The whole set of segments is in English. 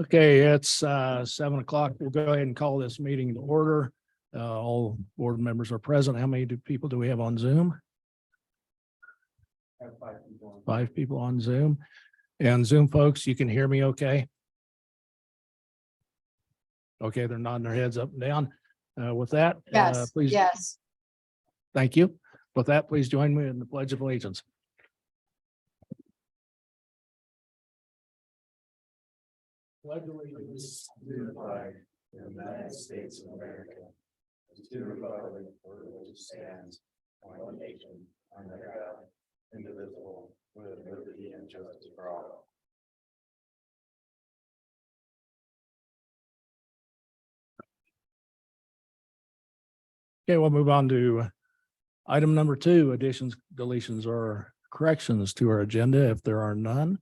Okay, it's 7 o'clock. We'll go ahead and call this meeting to order. All board members are present. How many people do we have on Zoom? 5 people on Zoom. And Zoom folks, you can hear me okay? Okay, they're nodding their heads up and down. With that, Yes, please. yes. Thank you. With that, please join me in the Pledge of Allegiance. Pledge allegiance to the flag of the United States of America, and to the republic for which it stands, one nation, under God, indivisible, with liberty and justice for all. Okay, we'll move on to item number 2, additions, deletions, or corrections to our agenda, if there are none.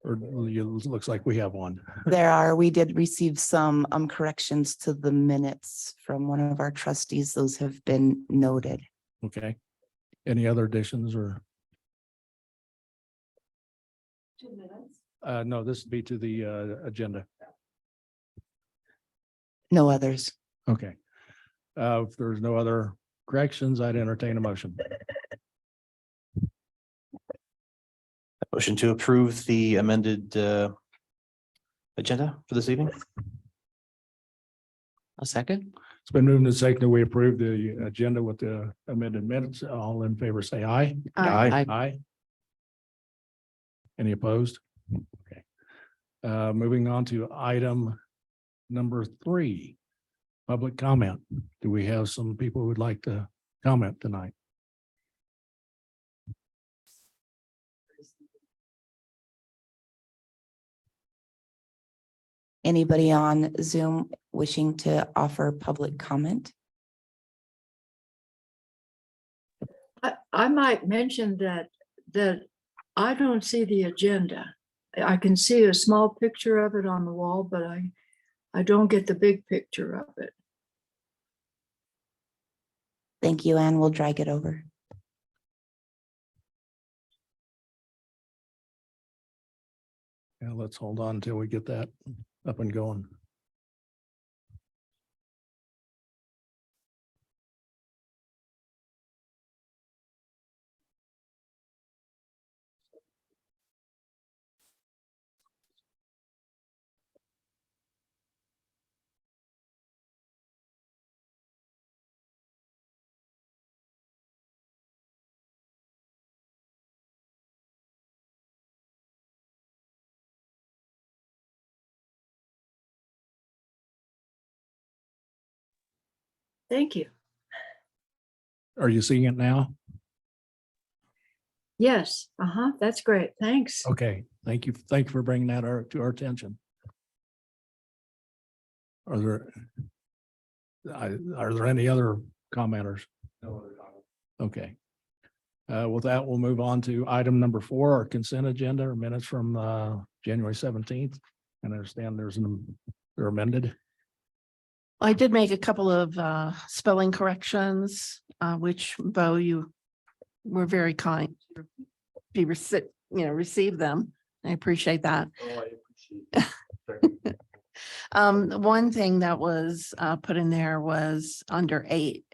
Or it looks like we have one. There are, we did receive some corrections to the minutes from one of our trustees. Those have been noted. Okay. Any other additions or? 2 minutes. No, this would be to the agenda. No others. Okay. If there's no other corrections, I'd entertain a motion. Motion to approve the amended agenda for this evening. A second. It's been moved and seconded that we approve the agenda with the amended minutes. All in favor, say aye. Aye. Aye. Any opposed? Okay. Moving on to item number 3, public comment. Do we have some people who would like to comment tonight? Anybody on Zoom wishing to offer public comment? I might mention that I don't see the agenda. I can see a small picture of it on the wall, but I don't get the big picture of it. Thank you, Ann. We'll drag it over. Yeah, let's hold on until we get that up and going. Thank you. Are you seeing it now? Yes, that's great. Thanks. Okay, thank you. Thank you for bringing that to our attention. Are there any other commenters? No other comments. Okay. With that, we'll move on to item number 4, our consent agenda, or minutes from January 17th. And I understand they're amended. I did make a couple of spelling corrections, which Bo, you were very kind to receive them. I appreciate that. Oh, I appreciate it. One thing that was put in there was under 8,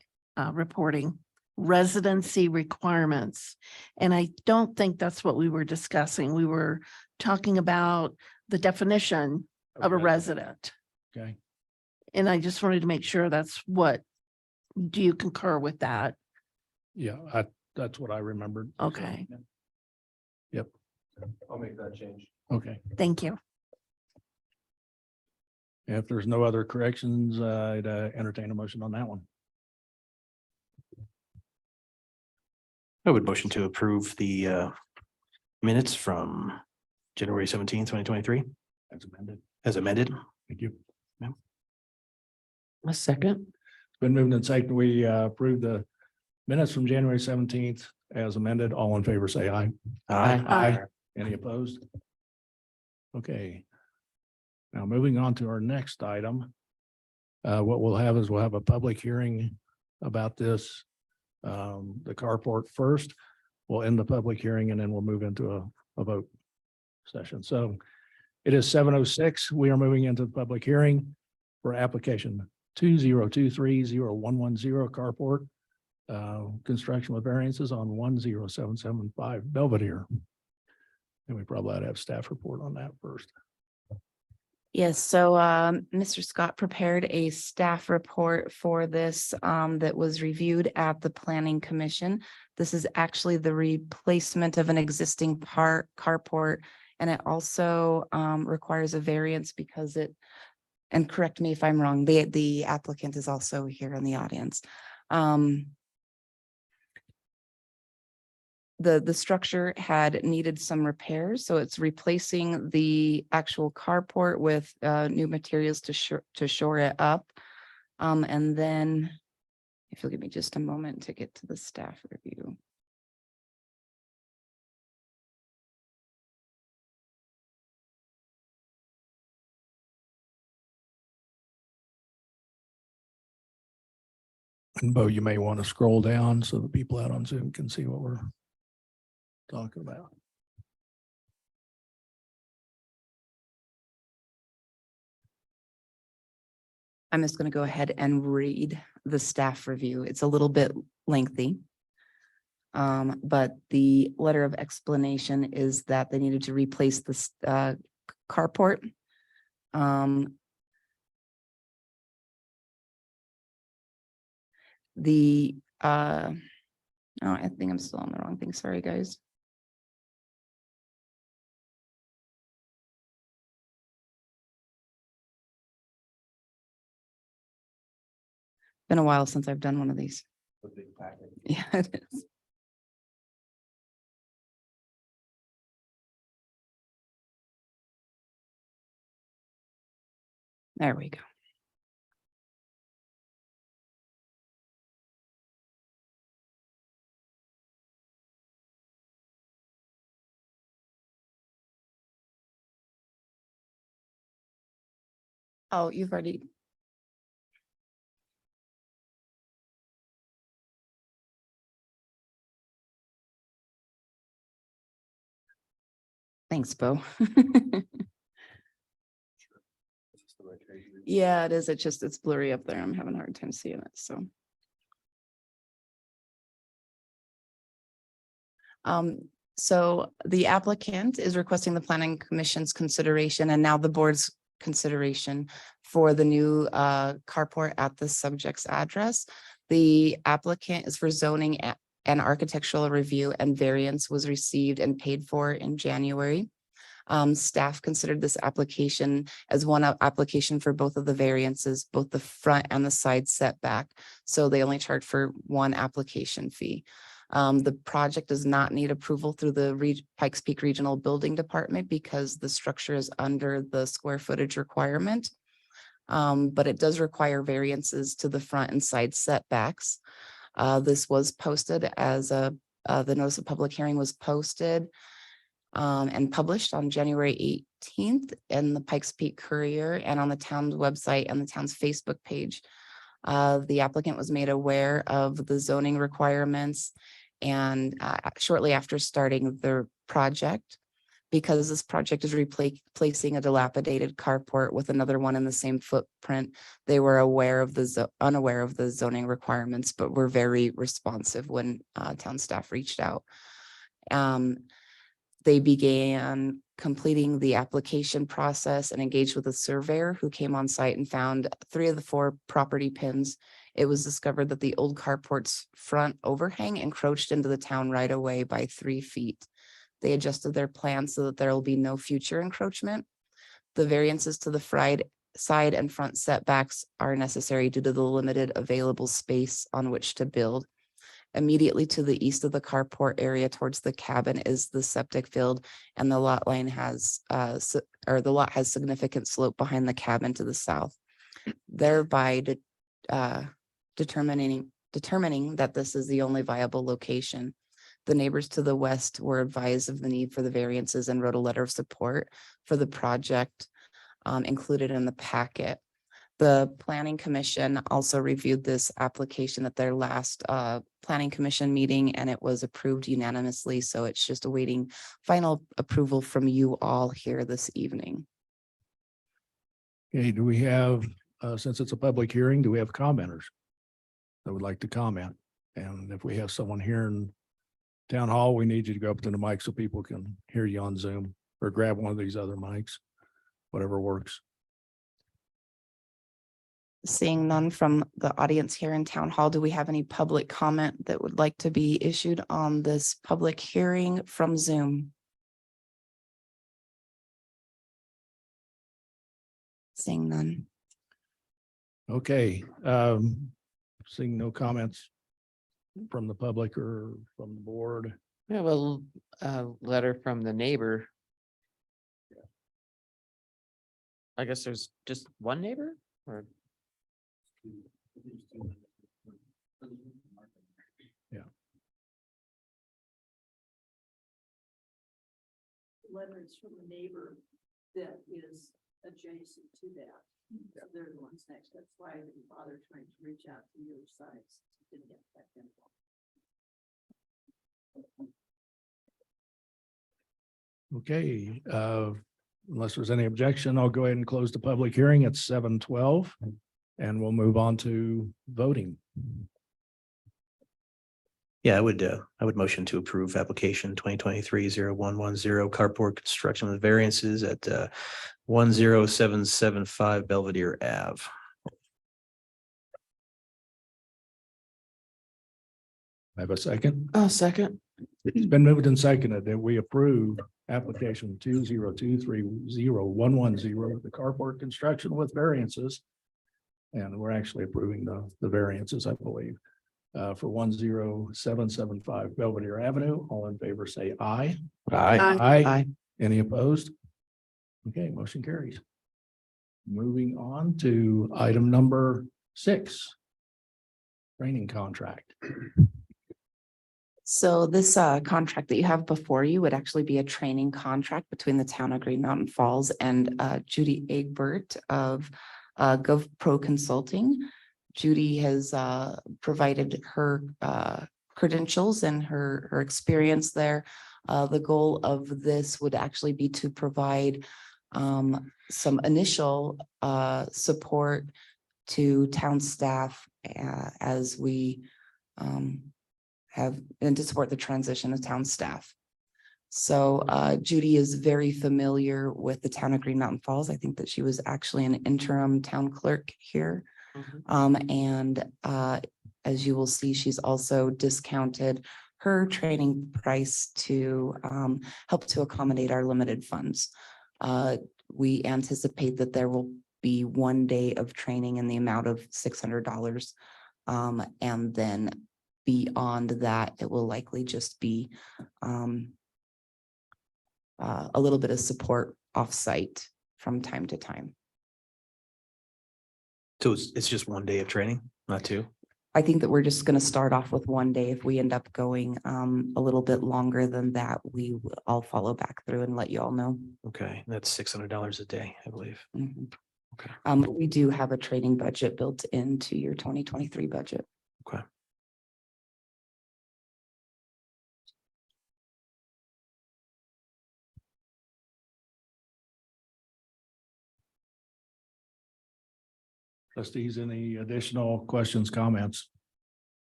reporting residency requirements. And I don't think that's what we were discussing. We were talking about the definition of a resident. Okay. And I just wanted to make sure that's what, do you concur with that? Yeah, that's what I remembered. Okay. Yep. I'll make that change. Okay. Thank you. If there's no other corrections, I'd entertain a motion on that one. I would motion to approve the minutes from January 17th, 2023 As amended. as amended. Thank you. A second. It's been moved and seconded. We approve the minutes from January 17th as amended. All in favor, say aye. Aye. Any opposed? Okay. Now moving on to our next item. What we'll have is we'll have a public hearing about this. The carport first. we'll end the public hearing and then we'll move into a vote session. So it is 7:06. We are moving into the public hearing for application 2023-0110 carport. Construction with variances on 10775 Belvedere. And we probably ought to have staff report on that first. Yes, so Mr. Scott prepared a staff report for this that was reviewed at the Planning Commission. This is actually the replacement of an existing carport, and it also requires a variance because it, and correct me if I'm wrong, the applicant is also here in the audience. The structure had needed some repairs, so it's replacing the actual carport with new materials to shore it up. And then if you'll give me just a moment to get to the staff review. And Bo, you may want to scroll down so the people out on Zoom can see what we're talking about. I'm just going to go ahead and read the staff review. It's a little bit lengthy. But the letter of explanation is that they needed to replace this carport. Oh, I think I'm still on the wrong thing. Sorry, guys. Been a while since I've done one of these. The big packet. Yeah, it is. There we go. Oh, you've already. Thanks, Bo. Yeah, it is. It's blurry up there. I'm having a hard time seeing it, so. So the applicant is requesting the Planning Commission's consideration and now the board's consideration for the new carport at the subject's address. The applicant is for zoning and architectural review, and variance was received and paid for in January. Staff considered this application as one application for both of the variances, both the front and the side setback. So they only charge for one application fee. The project does not need approval through the Pikes Peak Regional Building Department because the structure is under the square footage requirement. But it does require variances to the front and side setbacks. This was posted as the notice of public hearing was posted and published on January 18th in the Pikes Peak Courier and on the town's website and the town's Facebook page. The applicant was made aware of the zoning requirements and shortly after starting the project, because this project is replacing a dilapidated carport with another one in the same footprint, they were unaware of the zoning requirements, but were very responsive when town staff reached out. They began completing the application process and engaged with a surveyor who came on site and found 3 of the 4 property pins. It was discovered that the old carport's front overhang encroached into the town right away by 3 feet. They adjusted their plan so that there will be no future encroachment. The variances to the side and front setbacks are necessary due to the limited available space on which to build. Immediately to the east of the carport area towards the cabin is the septic field, and the lot line has the lot has significant slope behind the cabin to the south, thereby determining that this is the only viable location. The neighbors to the west were advised of the need for the variances and wrote a letter of support for the project included in the packet. The planning commission also reviewed this application at their last planning commission meeting, and it was approved unanimously. So it's just awaiting final approval from you all here this evening. Okay, do we have, since it's a public hearing, do we have commenters that would like to comment? And if we have someone here in town hall, we need you to go up to the mic so people can hear you on Zoom, or grab one of these other mics, whatever works. Seeing none from the audience here in town hall, do we have any public comment that would like to be issued on this public hearing from Zoom? Seeing none. Okay, seeing no comments from the public or from the board. We have a letter from the neighbor. I guess there's just one neighbor or? Letters from a neighbor that is adjacent to that. So they're the ones next. That's why I didn't bother trying to reach out to the other sides. Didn't get that info. Okay, unless there's any objection, I'll go ahead and close the public hearing at 7:12, and we'll move on to voting. Yeah, I would motion to approve application 2023-0110 carport construction with variances at 10775 Belvedere Ave. I have a second. Second. It's been moved and seconded that we approve application 202300110, the carport construction with variances. And we're actually approving the variances, I believe, for 10775 Belvedere Avenue. All in favor, say aye. Aye. Aye. Any opposed? Okay, motion carries. Moving on to item number 6. Training contract. So this contract that you have before you would actually be a training contract between the town of Green Mountain Falls and Judy Egbert of GovPro Consulting. Judy has provided her credentials and her experience there. The goal of this would actually be to provide some initial support to town staff as we have and to support the transition of town staff. So Judy is very familiar with the town of Green Mountain Falls. I think that she was actually an interim town clerk here. And as you will see, she's also discounted her training price to help to accommodate our limited funds. We anticipate that there will be 1 day of training in the amount of $600. And then beyond that, it will likely just be a little bit of support offsite from time to time. So it's just 1 day of training, not 2? I think that we're just going to start off with 1 day. If we end up going a little bit longer than that, I'll follow back through and let you all know. Okay, that's $600 a day, I believe. Mhm. Okay. We do have a training budget built into your 2023 budget. Okay. Trustees, any additional questions, comments?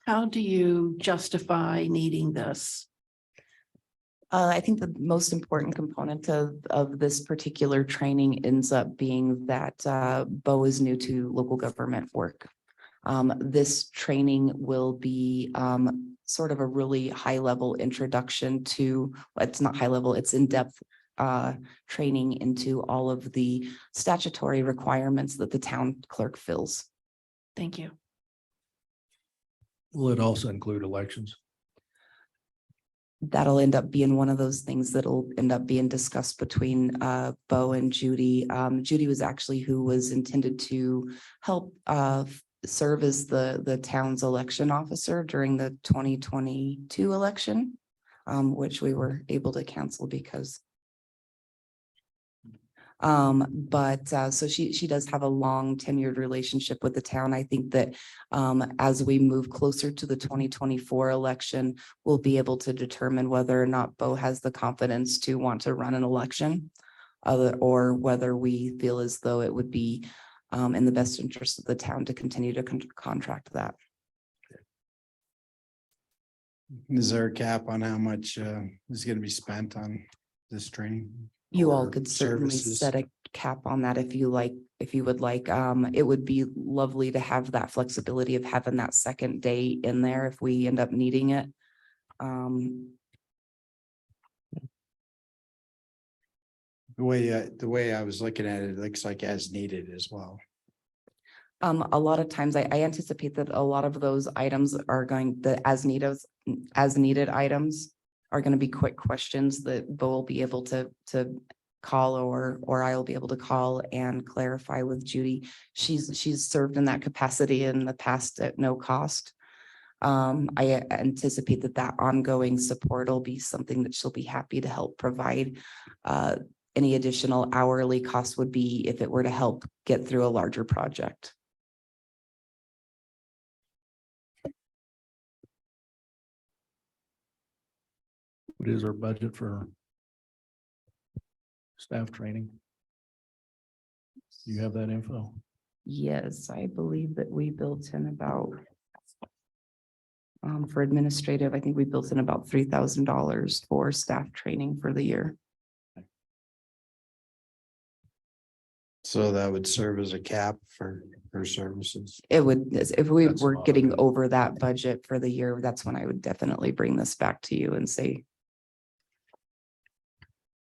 How do you justify needing this? I think the most important component of this particular training ends up being that Bo is new to local government work. This training will be sort of a really high level introduction to, it's not high level, it's in-depth training into all of the statutory requirements that the town clerk fills. Thank you. Will it also include elections? That'll end up being one of those things that'll end up being discussed between Bo and Judy. Judy was actually who was intended to help serve as the town's election officer during the 2022 election, which we were able to cancel because So she does have a long tenured relationship with the town. I think that as we move closer to the 2024 election, we'll be able to determine whether or not Bo has the confidence to want to run an election. Or whether we feel as though it would be in the best interest of the town to continue to contract that. Is there a cap on how much is gonna be spent on this training? You all or could certainly services? set a cap on that if you like, if you would like. It would be lovely to have that flexibility of having that second day in there if we end up needing it. The way I was looking at it, it looks like as needed as well. A lot of times I anticipate that a lot of those items are going, the as needed items are going to be quick questions that Bo will be able to call or I'll be able to call and clarify with Judy. She's served in that capacity in the past at no cost. I anticipate that ongoing support will be something that she'll be happy to help provide. Any additional hourly cost would be if it were to help get through a larger project. What is our budget for staff training? Do you have that info? Yes, I believe that we built in about for administrative, I think we built in about $3,000 for staff training for the year. So that would serve as a cap for services. It would, if we That's were about getting it. over that budget for the year, that's when I would definitely bring this back to you and say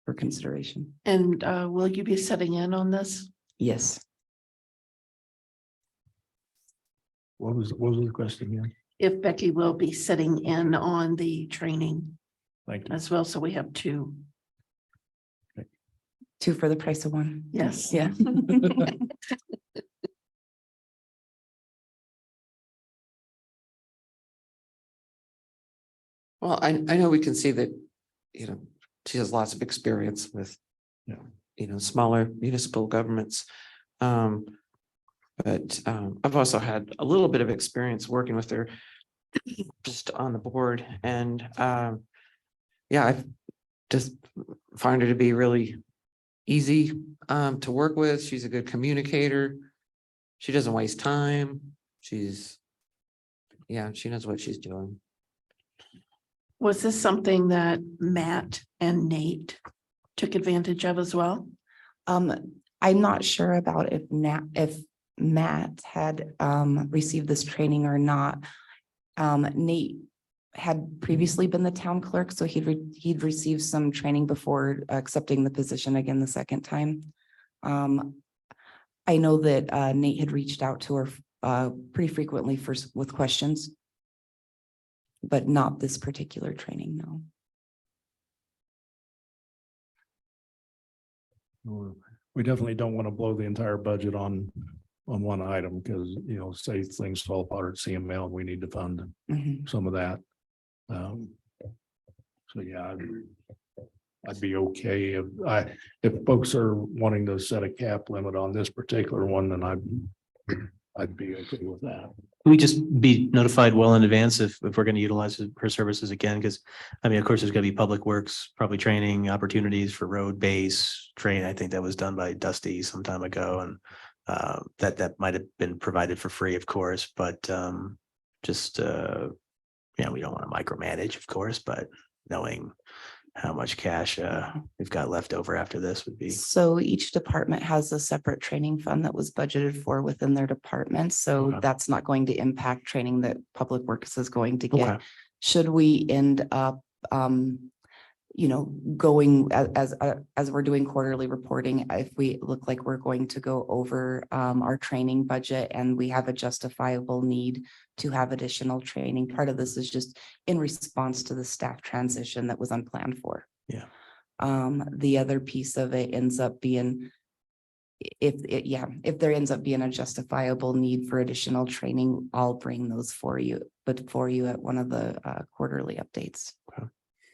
for consideration. And will you be sitting in on this? Yes. What was the question again? If Becky will be sitting in on the training Thank you. as well, so we have two. Two for the price of one. Yes. Yeah. Well, I know we can see that, she has lots of experience with, smaller municipal governments. But I've also had a little bit of experience working with her just on the board and yeah, I just find her to be really easy to work with. She's a good communicator. She doesn't waste time. She knows what she's doing. Was this something that Matt and Nate took advantage of as well? I'm not sure about if Matt had received this training or not. Nate had previously been the town clerk, so he'd received some training before accepting the position again the second time. I know that Nate had reached out to her pretty frequently with questions, but not this particular training, no. We definitely don't want to blow the entire budget on one item because, say things fall apart at CML and we need to fund some of that. So yeah, I'd be okay if folks are wanting to set a cap limit on this particular one, then I'd be okay with that. Can we just be notified well in advance if we're going to utilize her services again? Because of course, there's going to be public works, probably training opportunities for road base training. I think that was done by Dusty some time ago, and that might have been provided for free, of course. But we don't want to micromanage, of course, but knowing how much cash we've got left over after this would be. So each department has a separate training fund that was budgeted for within their department. So Okay. that's not going to impact training that Public Works is going to get. Okay. Should we end up, going as we're doing quarterly reporting, if we look like we're going to go over our training budget and we have a justifiable need to have additional training, part of this is just in response to the staff transition that was unplanned for. Yeah. The other piece of it ends up being if there ends up being a justifiable need for additional training, I'll bring those for you at one of the quarterly updates.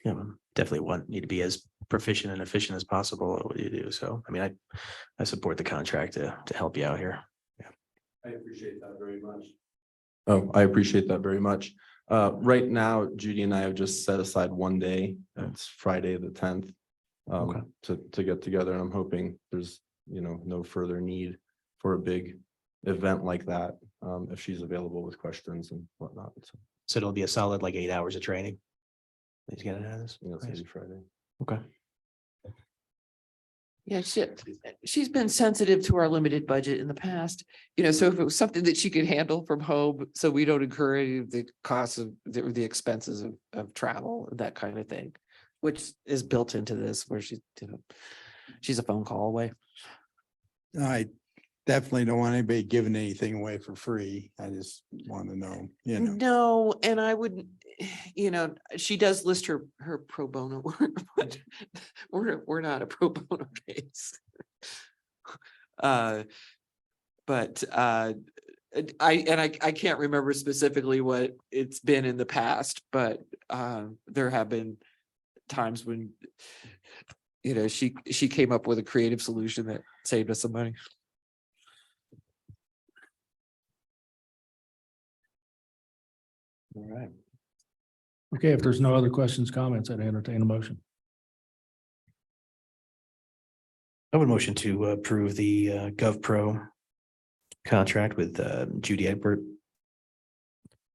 Yeah, definitely need to be as proficient and efficient as possible at what you do. So, I mean, I support the contract to help you out here. I appreciate that very much. Oh, I appreciate that very much. Right now, Judy and I have just set aside one day. It's Friday, the 10th. Okay. To get together, and I'm hoping there's, no further need for a big event like that. If she's available with questions and whatnot. So, So it'll be a solid like 8 hours of training. He's getting out of this. it's gonna be Friday. Okay. Yeah, she's been sensitive to our limited budget in the past, so if it was something that she could handle from home, so we don't incur any of the costs of the expenses of travel, that kind of thing, which is built into this where she's a phone call away. I definitely don't want anybody giving anything away for free. I just want to know, No, and I wouldn't, she does list her pro bono work, but we're not a pro bono case. But I can't remember specifically what it's been in the past, but there have been times when she came up with a creative solution that saved us some money. All right. Okay, if there's no other questions, comments, I'd entertain a motion. I would motion to approve the GovPro contract with Judy Egbert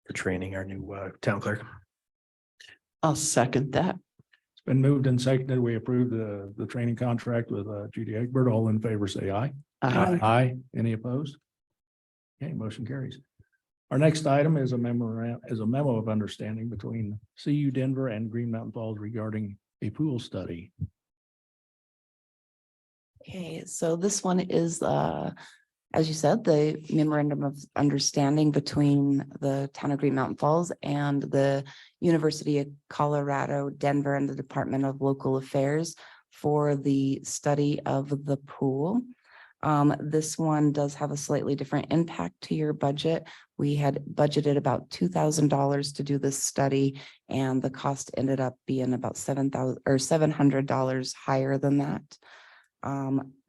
for training our new town clerk. I'll second that. It's been moved and seconded. We approve the training contract with Judy Egbert. All in favor, say aye. Aye. Any opposed? Okay, motion carries. Our next item is a memo of understanding between CU Denver and Green Mountain Falls regarding a pool study. Okay, so this one is, as you said, the memorandum of understanding between the town of Green Mountain Falls and the University of Colorado, Denver, and the Department of Local Affairs for the study of the pool. This one does have a slightly different impact to your budget. We had budgeted about $2,000 to do this study, and the cost ended up being about $700 higher than that.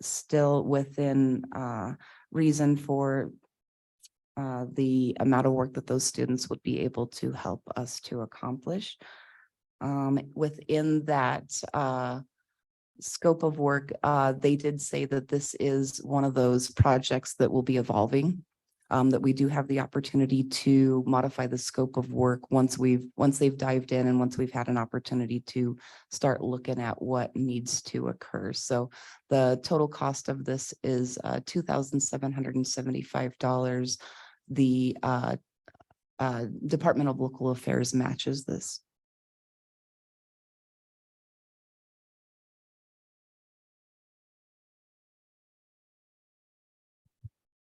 Still within reason for the amount of work that those students would be able to help us to accomplish. Within that scope of work, they did say that this is one of those projects that will be evolving, that we do have the opportunity to modify the scope of work once they've dived in and once we've had an opportunity to start looking at what needs to occur. So the total cost of this is $2,775. The Department of Local Affairs matches this.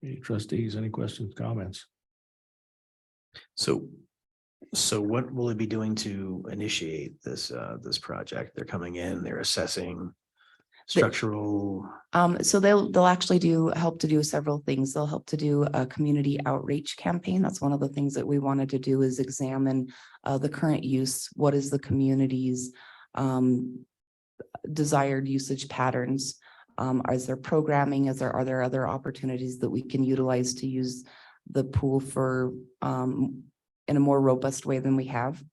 Any trustees, any questions, comments? So what will it be doing to initiate this project? They're coming in, they're assessing structural. So they'll actually help to do several things. They'll help to do a community outreach campaign. That's one of the things that we wanted to do, is examine the current use. What is the community's desired usage patterns? Is there programming? Are there other opportunities that we can utilize to use the pool for in a more robust way than we have?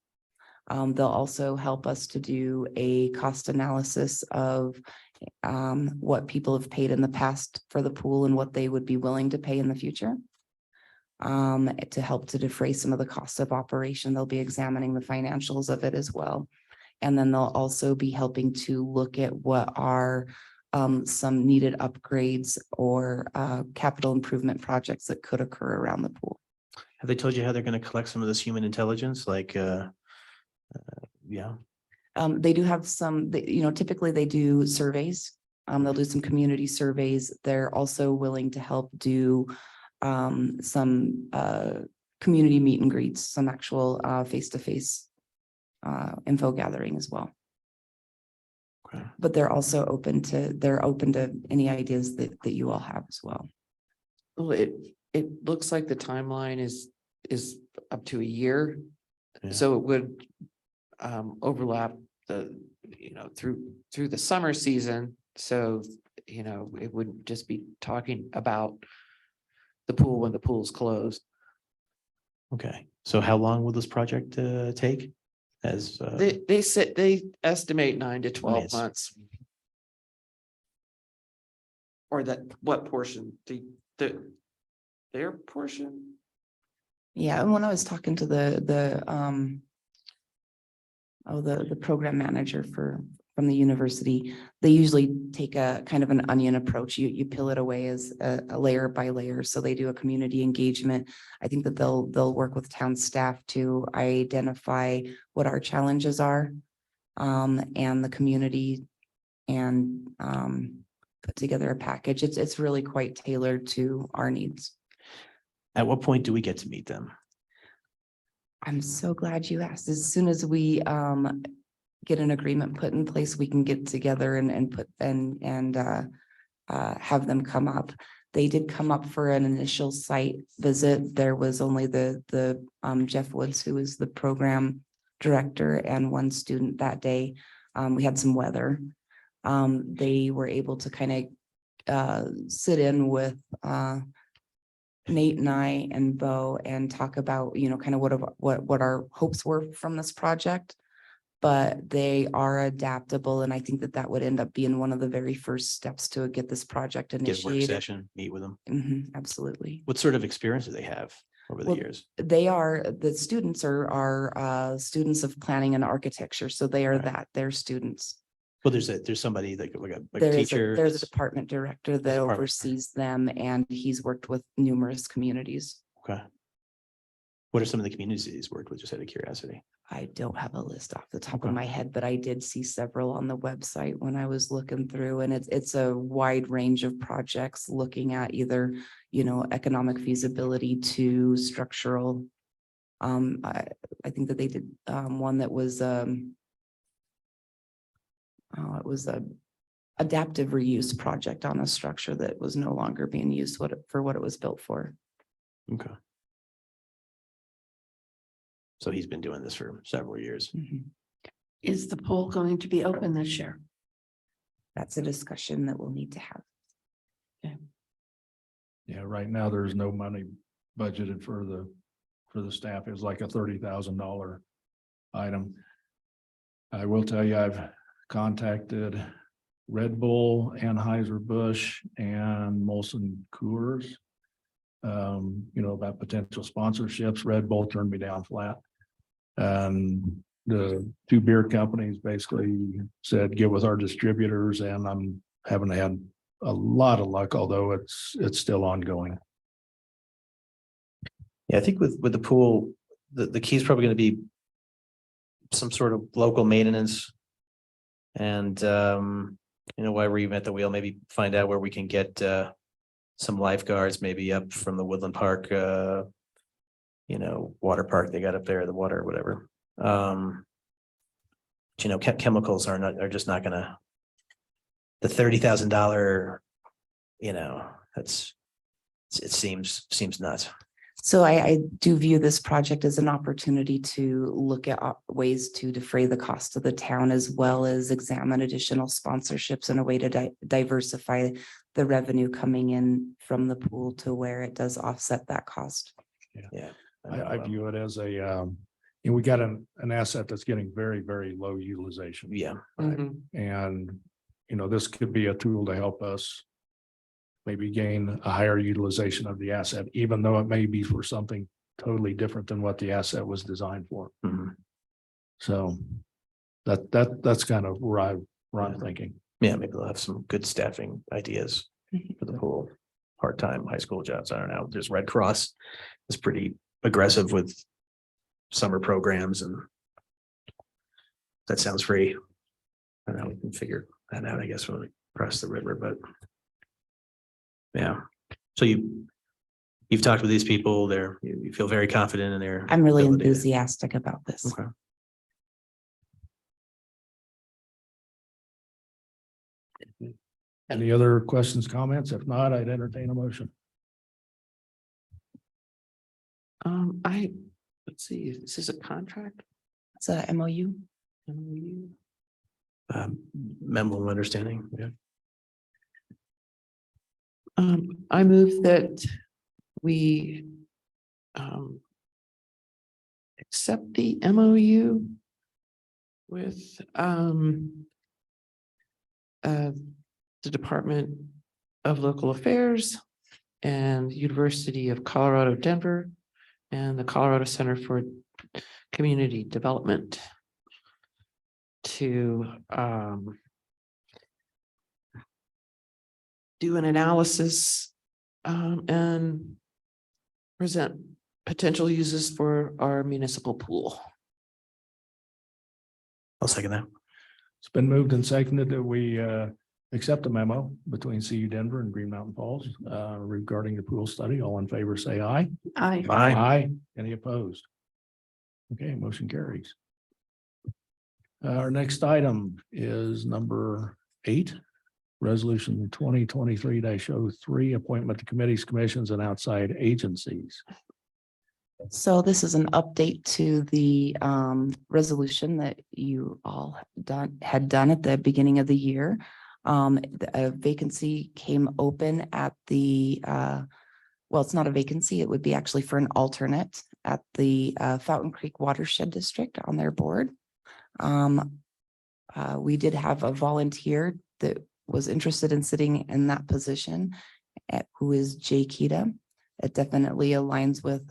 They'll also help us to do a cost analysis of what people have paid in the past for the pool and what they would be willing to pay in the future. To help to defray some of the costs of operation. They'll be examining the financials of it as well. And then they'll also be helping to look at what are some needed upgrades or capital improvement projects that could occur around the pool. Have they told you how they're going to collect some of this human intelligence? Like, yeah. They do have some, typically they do surveys. They'll do some community surveys. They're also willing to help do some community meet and greets, some actual face-to-face info gathering as well. Okay. But they're also open to any ideas that you all have as well. Well, it looks like the timeline is up to a year. Yeah. So it would overlap through the summer season. So, it wouldn't just be talking about the pool when the pool's closed. Okay, so how long will this project take? As They estimate 9 to 12 Yes. months. Or that, what portion, their portion? Yeah, and when I was talking to the program manager from the university, they usually take a kind of an onion approach. You peel it away as a layer by layer. So they do a community engagement. I think that they'll work with town staff to identify what our challenges are, and the community, and put together a package. It's really quite tailored to our needs. at what point do we get to meet them? I'm so glad you asked. As soon as we get an agreement put in place, we can get together and put and have them come up. They did come up for an initial site visit. There was only the Jeff Woods, who is the program director, and one student that day. We had some weather. They were able to kind of sit in with Nate and I and Bo and talk about, kind of what our hopes were from this project. But they are adaptable, and I think that would end up being one of the very first steps to get this project Get a work initiated. session, meet with them. Absolutely. What sort of experience do they have over the Well, years? The students are students of planning and architecture, so they are Right. they're students. Well, there's somebody like a There's teacher. a department director that department. oversees them, and he's worked with numerous communities. Okay. What are some of the communities he's worked with, just out of curiosity? I don't have a list off the top Okay. of my head, but I did see several on the website when I was looking through, and it's a wide range of projects looking at either, economic feasibility to structural. I think that they did one that was it was a adaptive reuse project on a structure that was no longer being used for what it was built for. Okay. So he's been doing this for several years. Is the pool going to be open this year? That's a discussion that we'll need to have. Yeah, right now there's no money budgeted for the staff. It was like a $30,000 item. I will tell you, I've contacted Red Bull, Anheuser-Busch, and Molson Coors. About potential sponsorships. Red Bull turned me down flat. And the two beer companies basically said, get with our distributors, and I'm haven't had a lot of luck, although it's still ongoing. Yeah, I think with the pool, the key is probably going to be some sort of local maintenance. And while we're even at the wheel, maybe find out where we can get some lifeguards, maybe up from the Woodland Park, water park they got up there, the water, or whatever. Chemicals are just not gonna, the $30,000, it seems nuts. So I do view this project as an opportunity to look at ways to defray the cost of the town, as well as examine additional sponsorships in a way to diversify the revenue coming in from the pool to where it does offset that cost. Yeah. I view it as we got an asset that's getting very, very low utilization. Yeah. And, this could be a tool to help us maybe gain a higher utilization of the asset, even though it may be for something totally different than what the asset was designed for. So that's kind of where I'm thinking. Yeah, maybe they'll have some good staffing ideas for the pool. Part-time high school jobs. I don't know. There's Red Cross is pretty aggressive with summer programs, and that sounds free. I don't know, we can figure that out, I guess, when we cross the river, but yeah. So you've talked with these people, you feel very confident in their. I'm really ability to- enthusiastic about this. Okay. Any other questions, comments? If not, I'd entertain a motion. Let's see, is this a contract? It's a MOU. MOU? memo of understanding. Yeah. I move that we accept the MOU with the Department of Local Affairs and University of Colorado Denver and the Colorado Center for Community Development to do an analysis and present potential uses for our municipal pool. I'll second that. It's been moved and seconded that we accept a memo between CU Denver and Green Mountain Falls regarding the pool study. All in favor, say aye. I, Aye. Any opposed? Okay, motion carries. Our next item is number 8, resolution 2023-03, appointment to committees, commissions, and outside agencies. So this is an update to the resolution that you all had done at the beginning of the year. A vacancy came open at the well, it's not a vacancy, it would be actually for an alternate at the Fountain Creek Watershed District on their board. We did have a volunteer that was interested in sitting in that position, who is Jay Kita. It definitely aligns with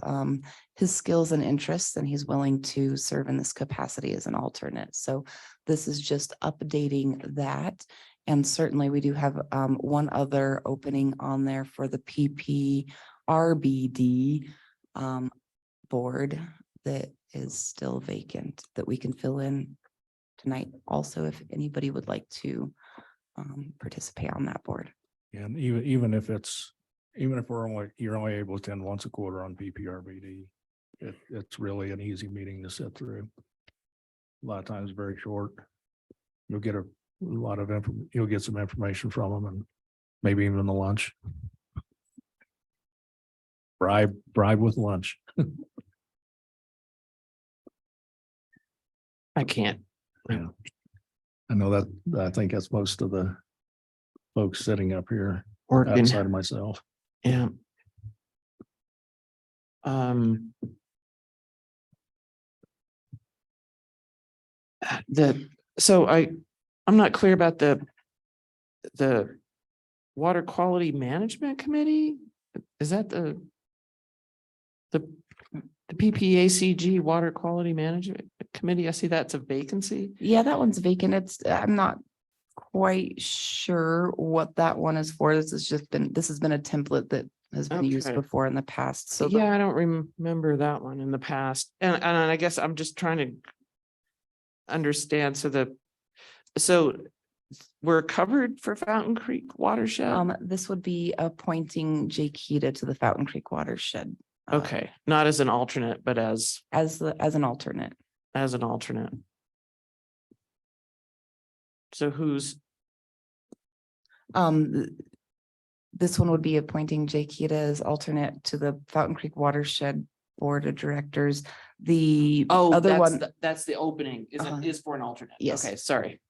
his skills and interests, and he's willing to serve in this capacity as an alternate. So this is just updating that. And certainly we do have one other opening on there for the PPRBD board that is still vacant that we can fill in tonight. Also, if anybody would like to participate on that board. And even if you're only able to attend once a quarter on PPRBD, it's really an easy meeting to sit through. A lot of times very short. You'll get a lot of you'll get some information from them, and maybe even the lunch. Bribe with lunch. I can't. Yeah. I know that, I think that's most of the folks sitting up here Working. outside of myself. Yeah. I'm not clear about the Water Quality Management Committee. Is that the PPACG Water Quality Management Committee? I see that's a vacancy. Yeah, that one's vacant. I'm not quite sure what that one is for. This has been a template that has been used Okay. before in the past. So Yeah, I don't remember that one in the past. And I guess I'm just trying to understand. So we're covered for Fountain Creek Watershed? this would be appointing Jay Kita to the Fountain Creek Watershed. Okay, not as an alternate, but as As an alternate. an alternate. So who's, This one would be appointing Jay Kita as alternate to the Fountain Creek Watershed Board of Directors. The other one, that's the opening, Uh-huh. is for an alternate. Yes. Okay, sorry.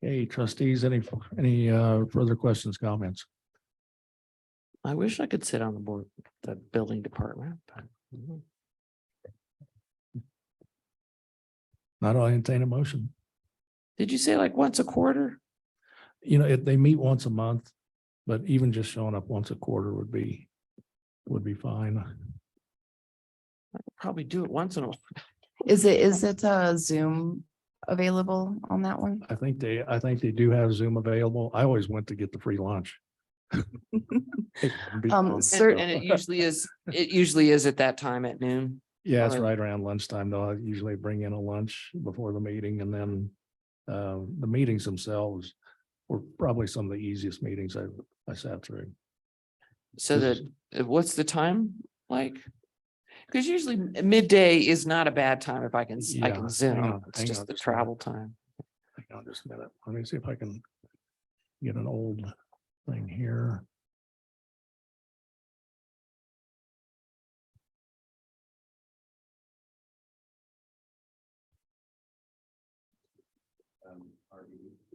Hey, trustees, any further questions, comments? I wish I could sit on the board, the building department, but. Not all entertain a motion. Did you say like once a quarter? They meet once a month, but even just showing up once a quarter would be fine. I could probably do it once in a while. is it Zoom available on that one? I think they do have Zoom available. I always went to get the free lunch. And it usually is at that time at noon. Yeah, it's right around lunchtime, though. I usually bring in a lunch before the meeting, and then the meetings themselves were probably some of the easiest meetings I sat through. So what's the time like? Because usually midday is not a bad time if I can Yeah, zoom. hang on It's just the just a minute. travel time. Hang on just a minute. Let me see if I can get an old thing here.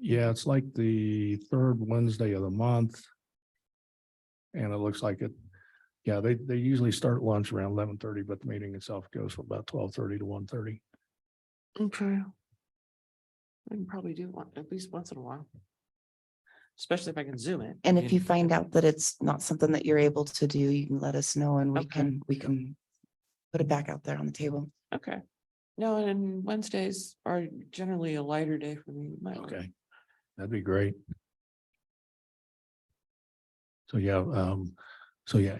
Yeah, it's like the third Wednesday of the month. And it looks like it, yeah, they usually start lunch around 11:30, but the meeting itself goes from about 12:30 to 1:30. Okay. I can probably do one at least once in a while. Especially if I can zoom it. And I if mean, you find out that it's not something that you're able to do, you can let us know and we Okay. can put it back out there on the table. Okay. No, and Wednesdays are generally a lighter day for me. Okay, that'd be great. So yeah,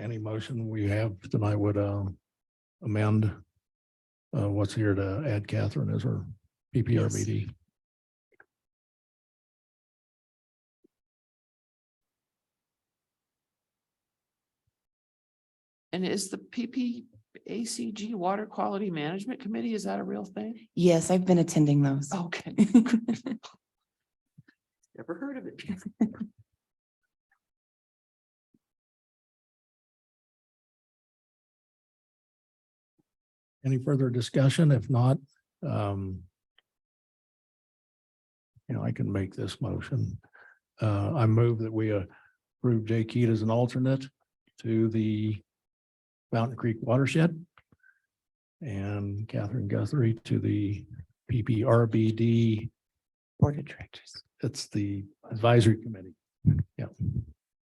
any motion we have tonight would amend what's here to add Catherine as her PPRBD. And is the PPACG Water Quality Management Committee, is that a real thing? Yes, I've been attending those. Okay. Never heard of it. Any further discussion? If not, I can make this motion. I move that we approve Jay Keat as an alternate to the Mountain Creek Watershed and Catherine Guthrie to the PPRBD. Board of Directors. It's the advisory committee. Yeah.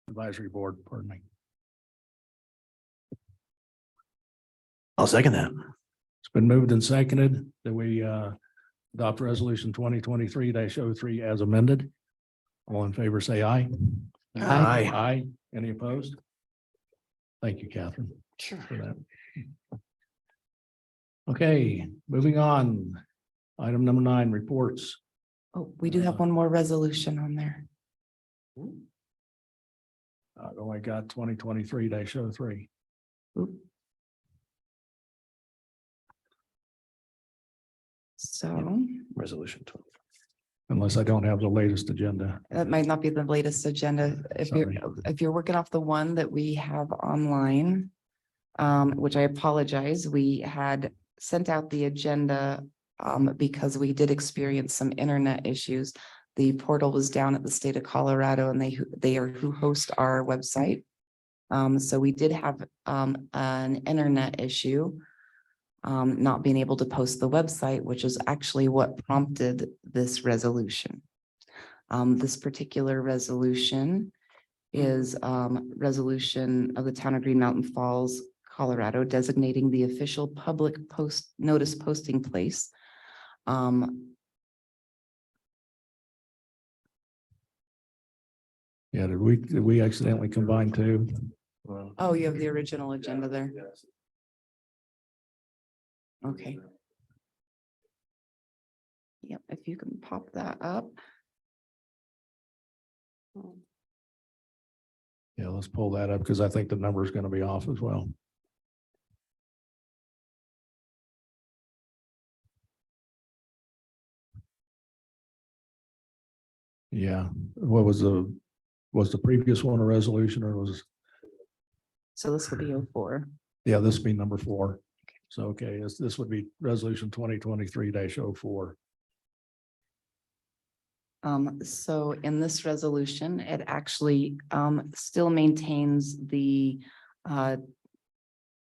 Advisory board, pardon me. I'll second that. It's been moved and seconded that we adopt resolution 2023-03 as amended. All in favor, say aye. Aye. Aye. Any opposed? Thank you, Catherine, Sure. for that. Okay, moving on. Item number 9, reports. Oh, we do have one more resolution on there. I got 2023-03. Oop. So Resolution 20. Unless I don't have the latest agenda. that might not be the latest agenda. Sorry. If you're working off the one that we have online, which I apologize, we had sent out the agenda because we did experience some internet issues. The portal was down at the state of Colorado and they are who host our website. So we did have an internet issue. Not being able to post the website, which is actually what prompted this resolution. This particular resolution is resolution of the town of Green Mountain Falls, Colorado, designating the official public notice posting place. Yeah, did we accidentally combine two? Oh, you have the original agenda there. Okay. Yep, if you can pop that up. Yeah, let's pull that up because I think the number is going to be off as well. Yeah, what was the previous one a resolution or was, So this will be 04. yeah, this would be number 4. So, okay, this would be resolution 2023-04. So in this resolution, it actually still maintains the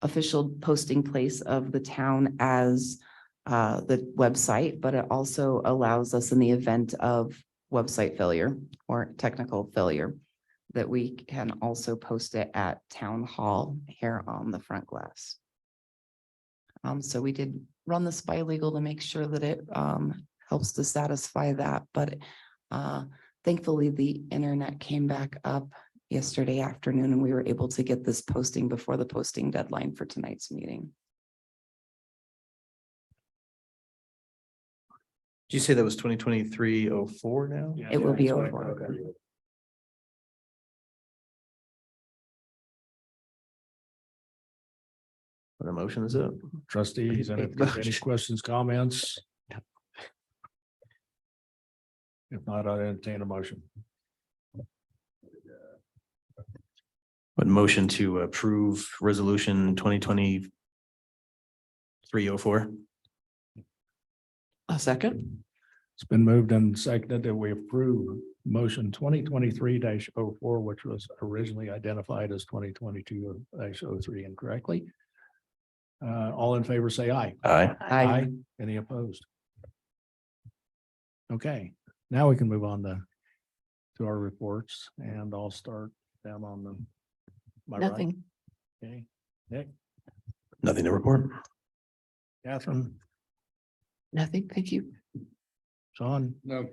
official posting place of the town as the website, but it also allows us in the event of website failure or technical failure that we can also post it at town hall here on the front glass. So we did run this by legal to make sure that it helps to satisfy that, but thankfully the internet came back up yesterday afternoon and we were able to get this posting before the posting deadline for tonight's meeting. Did you say that was 2023-04 now? It will be over. Okay. What emotion is it? Trustees, and if there's any questions, comments? If not, I'll entertain a motion. What motion to approve resolution 2023-04? A second. It's been moved and seconded that we approve motion 2023-04, which was originally identified as 2022-03 incorrectly. All in favor, say aye. Aye. Any opposed? Okay, now we can move on to our reports, and I'll start down on the. my right. Nothing. Okay, Nick, Nothing to report. Catherine, Nothing, thank you. Sean. No.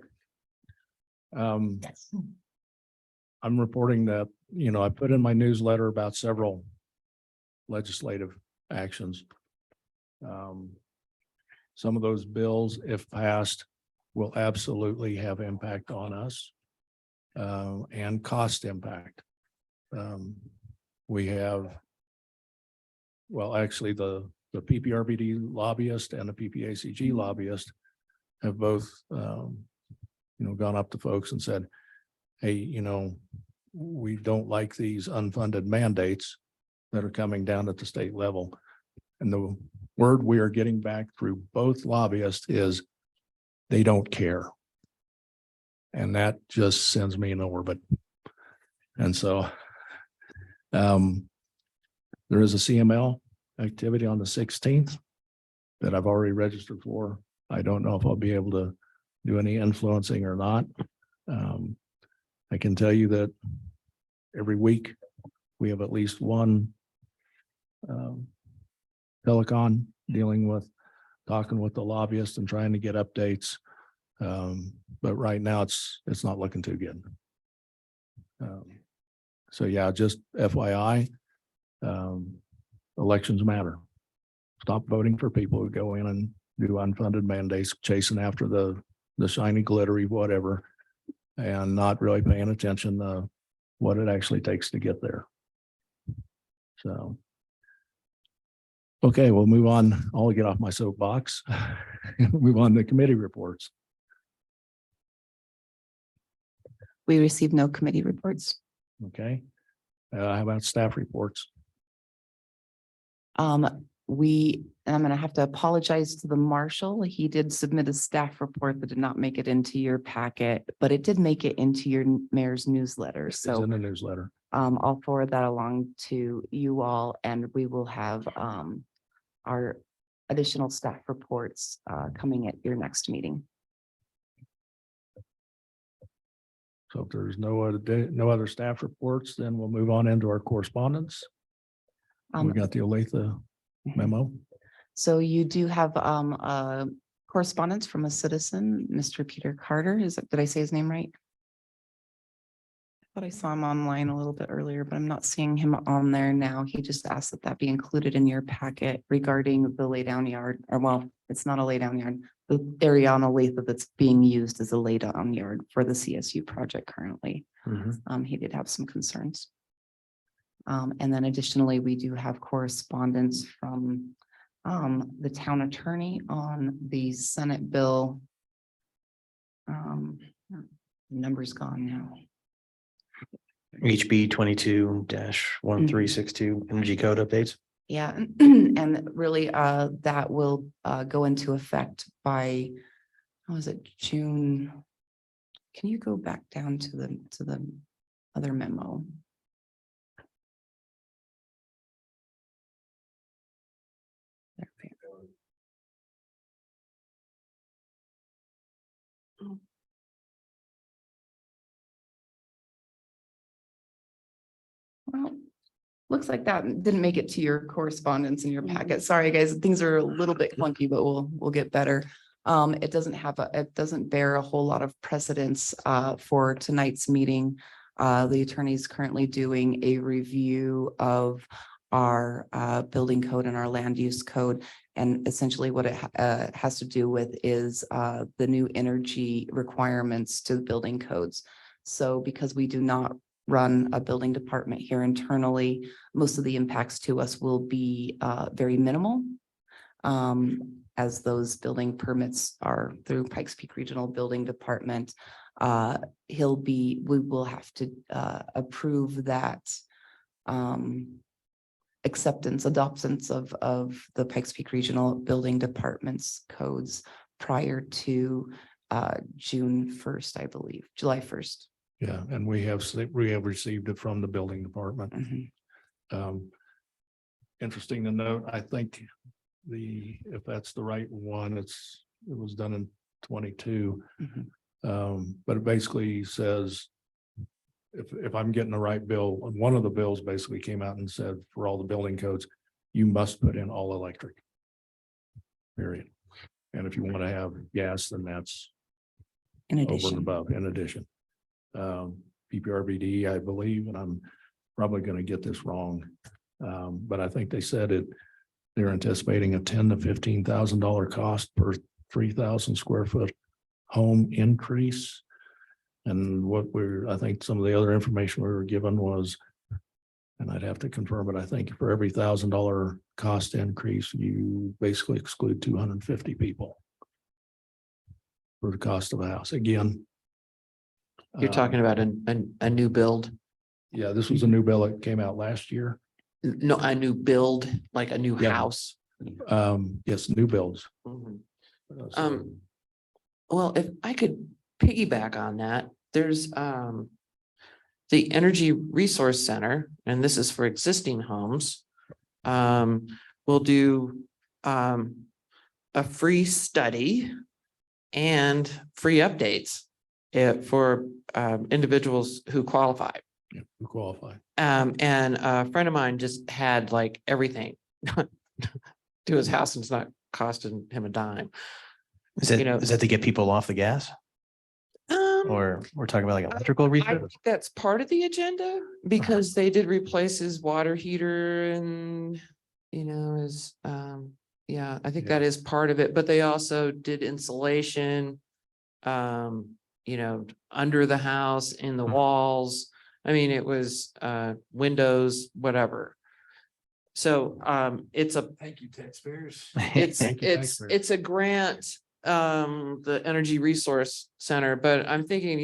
Yes. I'm reporting that, I put in my newsletter about several legislative actions. Some of those bills, if passed, will absolutely have impact on us and cost impact. We have, well, actually, the PPRBD lobbyist and the PPACG lobbyist have both, gone up to folks and said, hey, we don't like these unfunded mandates that are coming down at the state level. And the word we are getting back through both lobbyists is they don't care. And that just sends me in orbit. And so there is a CML activity on the 16th that I've already registered for. I don't know if I'll be able to do any influencing or not. I can tell you that every week we have at least one telecon talking with the lobbyist and trying to get updates. But right now it's not looking too good. So yeah, just FYI, elections matter. Stop voting for people who go in and do unfunded mandates, chasing after the shiny, glittery, whatever, and not really paying attention to what it actually takes to get there. So, okay, we'll move on. I'll get off my soapbox. Move on to committee reports. We received no committee reports. Okay. How about staff reports? I'm gonna have to apologize to the marshal. He did submit a staff report that did not make it into your packet, but it did make it into your mayor's newsletter. It's So in the newsletter. I'll forward that along to you all, and we will have our additional staff reports coming at your next meeting. So if there's no other staff reports, then we'll move on into our correspondence. We got the Olathe memo. So you do have a correspondence from a citizen, Mr. Peter Carter. Did I say his name right? I thought I saw him online a little bit earlier, but I'm not seeing him on there now. He just asked that that be included in your packet regarding the laydown yard, or well, it's not a laydown yard. The area on Olathe that's being used as a laydown yard for the CSU project currently. He did have some concerns. And then additionally, we do have correspondence from the town attorney on the Senate bill. Number's gone now. HB 22-1362 energy code updates. Yeah, and really, that will go into effect by, how was it, June? Can you go back down to the other memo? There we go. Well, looks like that didn't make it to your correspondence in your packet. Sorry, guys, things are a little bit clunky, but we'll get better. It doesn't bear a whole lot of precedence for tonight's meeting. The attorney is currently doing a review of our building code and our land use code. And essentially what it has to do with is the new energy requirements to the building codes. So because we do not run a building department here internally, most of the impacts to us will be very minimal. As those building permits are through Pikes Peak Regional Building Department, we will have to approve that adoptions of the Pikes Peak Regional Building Department's codes prior to June 1st, I believe, July 1st. Yeah, and we have received it from the building department. Mhm. Interesting to note, I think if that's the right one, it was done in 22. Mhm. But it basically says, if I'm getting the right bill, one of the bills basically came out and said for all the building codes, you must put in all electric. Period. And if you want to have gas, then that's In over and addition, above, in addition. PPRBD, I believe, and I'm probably going to get this wrong. But I think they said they're anticipating a $10,000 to $15,000 cost per 3,000 square foot home increase. And I think some of the other information we were given was, and I'd have to confirm it, I think for every $1,000 cost increase, you basically exclude 250 people for the cost of a house. Again. You're talking about a new build? Yeah, this was a new bill that came out last year. No, a new build, like a new Yeah. house. Yes, new builds. Mhm. So, Well, if I could piggyback on that, there's the Energy Resource Center, and this is for existing homes. Will do a free study and free updates for individuals who qualify. yeah, we qualify. And a friend of mine just had like everything to his house, and it's not costing him a dime. Is that, You know- is that to get people off the gas? Or we're talking about like electrical I refit? think that's part of the agenda because they did replace his water heater and, his, yeah, I think Yeah. that is part of it, but they also did insulation, under the house, in the Hmm. walls. I mean, it was, windows, whatever. So, it's a, Thank you, taxpayers. it's, Thank you, it's, taxpayers. it's a grant, the Energy Resource Center, but I'm thinking,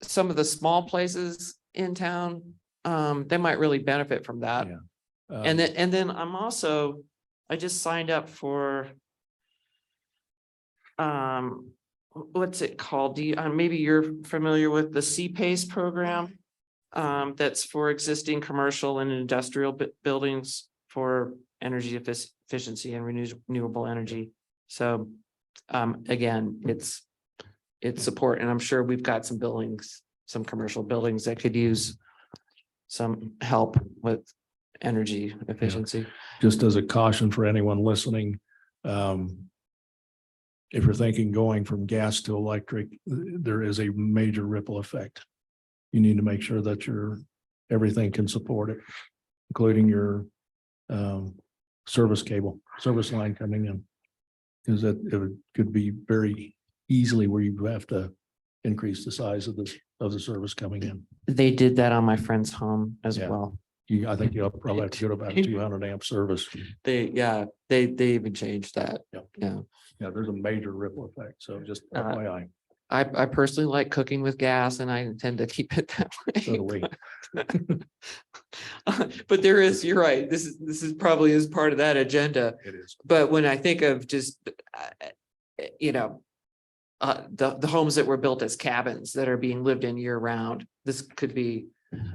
some of the small places in town, they might really benefit from that. Yeah. And then I just signed up for what's it called? Maybe you're familiar with the CPACE program? That's for existing commercial and industrial buildings for energy efficiency and renewable energy. So, again, it's support, and I'm sure we've got some buildings, some commercial buildings that could use some help with energy efficiency. Just as a caution for anyone listening, if you're thinking going from gas to electric, there is a major ripple effect. You need to make sure that everything can support it, including your service line coming in. Because it could be very easily where you have to increase the size of the service coming in. They did that on my friend's home as Yeah. well. I think you'll probably have to go to about a 200 amp service. They even changed that. Yep. Yeah. Yeah, there's a major ripple effect. So just Uh, FYI. I personally like cooking with gas, and I intend to keep it that way. So do we. But you're right. This is probably is part of that agenda. It is. But when I think of just, the homes that were built as cabins that are being lived in year round, this could be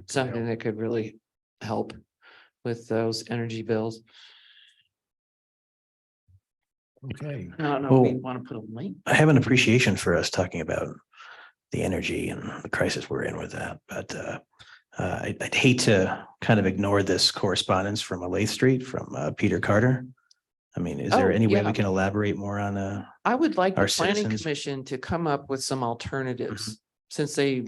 something that could really help with those energy bills. Okay. I don't know if we Well, want to put a link. I have an appreciation for us talking about the energy and the crisis we're in with that, but I'd hate to kind of ignore this correspondence from Olathe Street from Peter Carter. I mean, is there Oh, any way yeah. we can elaborate more on I would like the our planning citizens- commission to come up with some alternatives, since they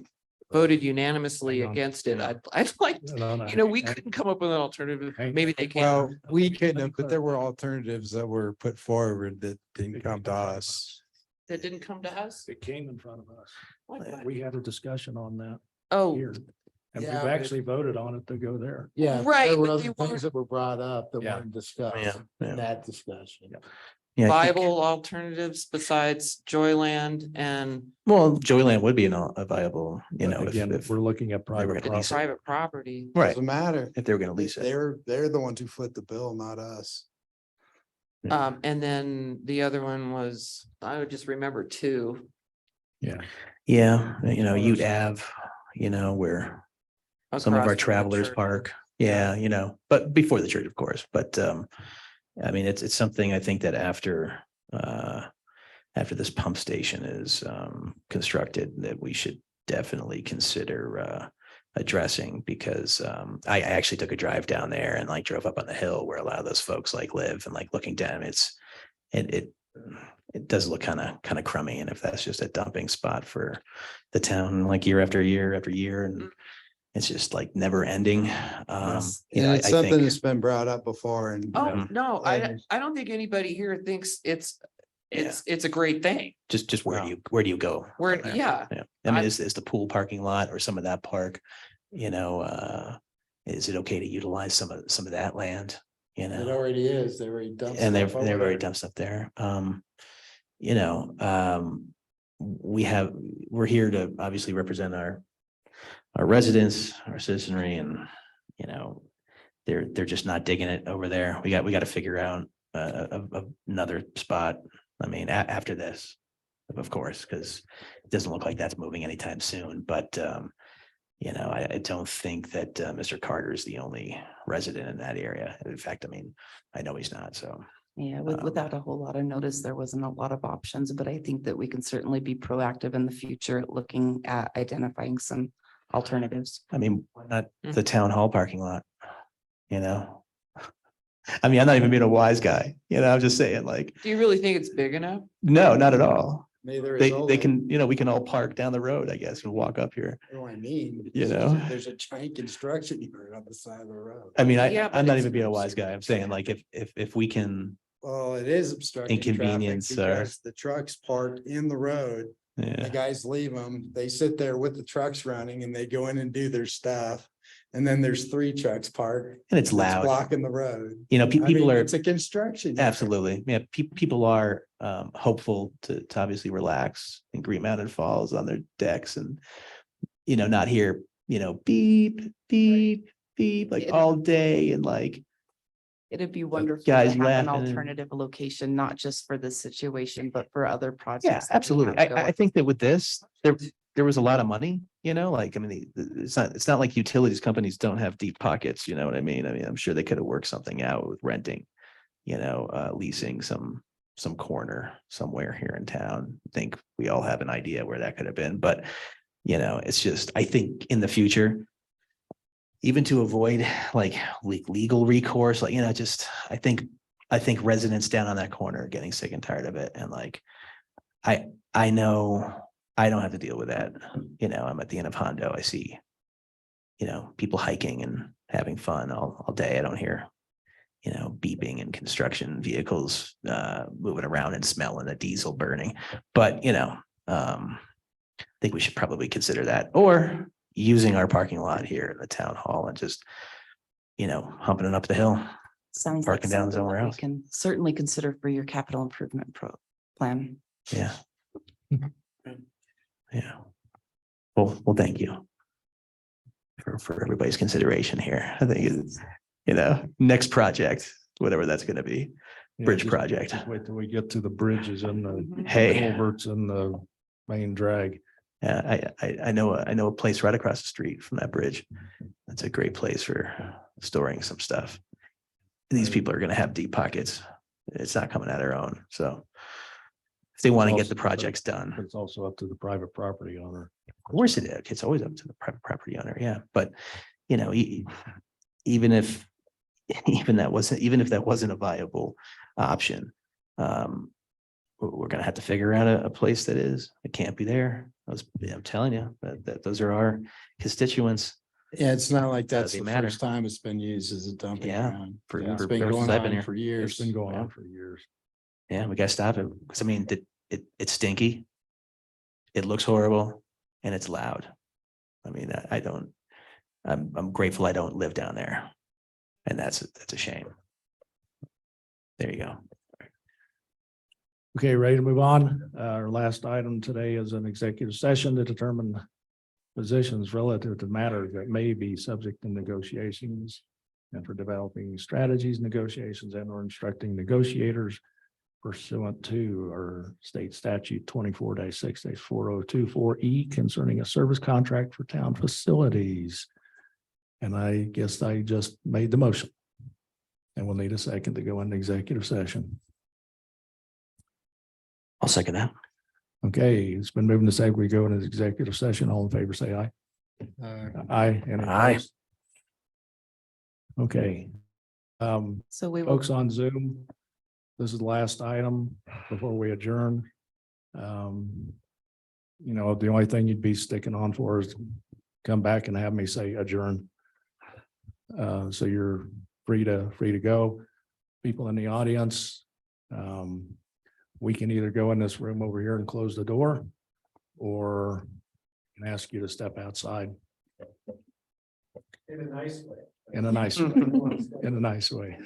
voted unanimously Hang on. against it. Yeah. I'd like, No. we couldn't come up with an alternative. Hang- Maybe they can. Well, we Let me couldn't, but there clarify. were alternatives that were put forward that didn't come to us. That didn't come to us. It came in front of us. What? We had a discussion on that Oh, here. And we've Yeah, but- actually voted on it to go there. Yeah. Right, There were but other they things weren't- that were brought up that Yeah. weren't discussed Yeah, yeah. in that discussion. Yeah, I think- viable alternatives besides Joyland and Well, Joyland would be a viable, if Again, if we're looking at they were private gonna lease property. private property. right, Doesn't matter. if they were gonna lease it. They're the ones who foot the bill, not us. And then the other one was, I would just remember two. Yeah. Yeah, Ute Ave, where some of across our from the travelers church. park. Yeah, but before the church, of course. But I mean, it's something I think that after this pump station is constructed, that we should definitely consider addressing, because I actually took a drive down there and like drove up on the hill where a lot of those folks like live, and like looking down, it does look kind of crummy. And if that's just a dumping spot for the town, like year after year after year, and it's just like never ending. And I it's something think that's been brought up before and. Oh, no, And- I don't think anybody here thinks it's a great thing. just where No. do you go? Where, yeah, Yeah, I mean, I- is the pool parking lot or some of that park, is it okay to utilize some of that land? It already is. They already dumped. And they've stuff over already there. done stuff there. We're here to obviously represent our residents, our citizenry, and they're just not digging it over there. We got to figure out another spot. I mean, after this, of course, because it doesn't look like that's moving anytime soon. But I don't think that Mr. Carter is the only resident in that area. In fact, I mean, I know he's not. So Yeah, without a whole lot of notice, there wasn't a lot of options, but I think that we can certainly be proactive in the future at looking at identifying some alternatives. I mean, why not Mm. the town hall parking lot? I mean, I'm not even being a wise guy. I'm just saying, like, do you really think it's big enough? no, not at all. Neither is They Oleg. can, we can all park down the road, I guess, and walk up here. You know what I mean? You know? There's a giant construction yard on the side of the road. I mean, Yeah, but I'm not it's- even being a wise guy. I'm saying, like, if we can, Well, it is obstructing traffic Inconvenience, because the trucks parked in the road. The yeah, guys leave them, they sit there with the trucks running and they go in and do their stuff. And then there's 3 trucks parked. and it's loud. Blocking the road. People are It's a construction. yard. absolutely, yeah. People are hopeful to obviously relax in Green Mountain Falls on their decks, and not hear beep beep beep like Yeah. all day, and like It'd be wonderful to guys have an laughing and- alternative location, not just for this situation, but for other projects. yeah, that we absolutely. have I going. think that with this, there was a lot of money. Like, I mean, it's not like utilities companies don't have deep pockets. You know what I mean? I'm sure they could have worked something out with renting, leasing some corner somewhere here in town. I think we all have an idea where that could have been, but it's just, I think in the future, even to avoid like legal recourse, like, I think residents down on that corner are getting sick and tired of it. And like, I know I don't have to deal with that. I'm at the end of Hondo. I see, people hiking and having fun all day. I don't hear, beeping and construction vehicles moving around and smelling the diesel burning. But, I think we should probably consider that, or using our parking lot here in the town hall and just, humping it up the hill. Sounds like parking down something somewhere that we else. can certainly consider for your capital improvement plan. Yeah. Yeah. Well, thank you for everybody's consideration here. I think it's, next project, whatever that's going to be. Yeah, Bridge just- project. just Wait till we get to the bridges and the Hey, culverts and the main drag. I know a place right across the street from that bridge. That's a great place for storing some stuff. These people are going to have deep pockets. It's not coming out of their own. So if they want to get the projects done, But it's also up to the private property owner. of course it is. It's always up to the private property owner. Yeah. But, even if that wasn't a viable option, we're going to have to figure out a place that is. It can't be there. I'm telling you that those are our constituents. Yeah, it's not like that's Doesn't the matter. first time it's been used as a dumping Yeah, ground. for- It's for- been ever going since I've been on here. for It's years. been going Yeah. on for years. Yeah, we got to stop it. Because I mean, it's stinky. It looks horrible and it's loud. I mean, I'm grateful I don't live down there. And that's a shame. There you go. Okay, ready to move on? Our last item today is an executive session to determine positions relative to matters that may be subject to negotiations and for developing strategies, negotiations, and or instructing negotiators pursuant to our state statute 24-6-4024E concerning a service contract for town facilities. And I guess I just made the motion. And we'll need a second to go into executive session. I'll second that. Okay, it's been moving to say we go into executive session. All in favor, say aye. Aye. Any Aye. opposed? Okay. So we will, Folks on Zoom, this is the last item before we adjourn. You know, the only thing you'd be sticking on for is come back and have me say adjourn. So you're free to go. People in the audience, we can either go in this room over here and close the door, or can ask you to step outside In a nice way. in a nice way, in a nice way.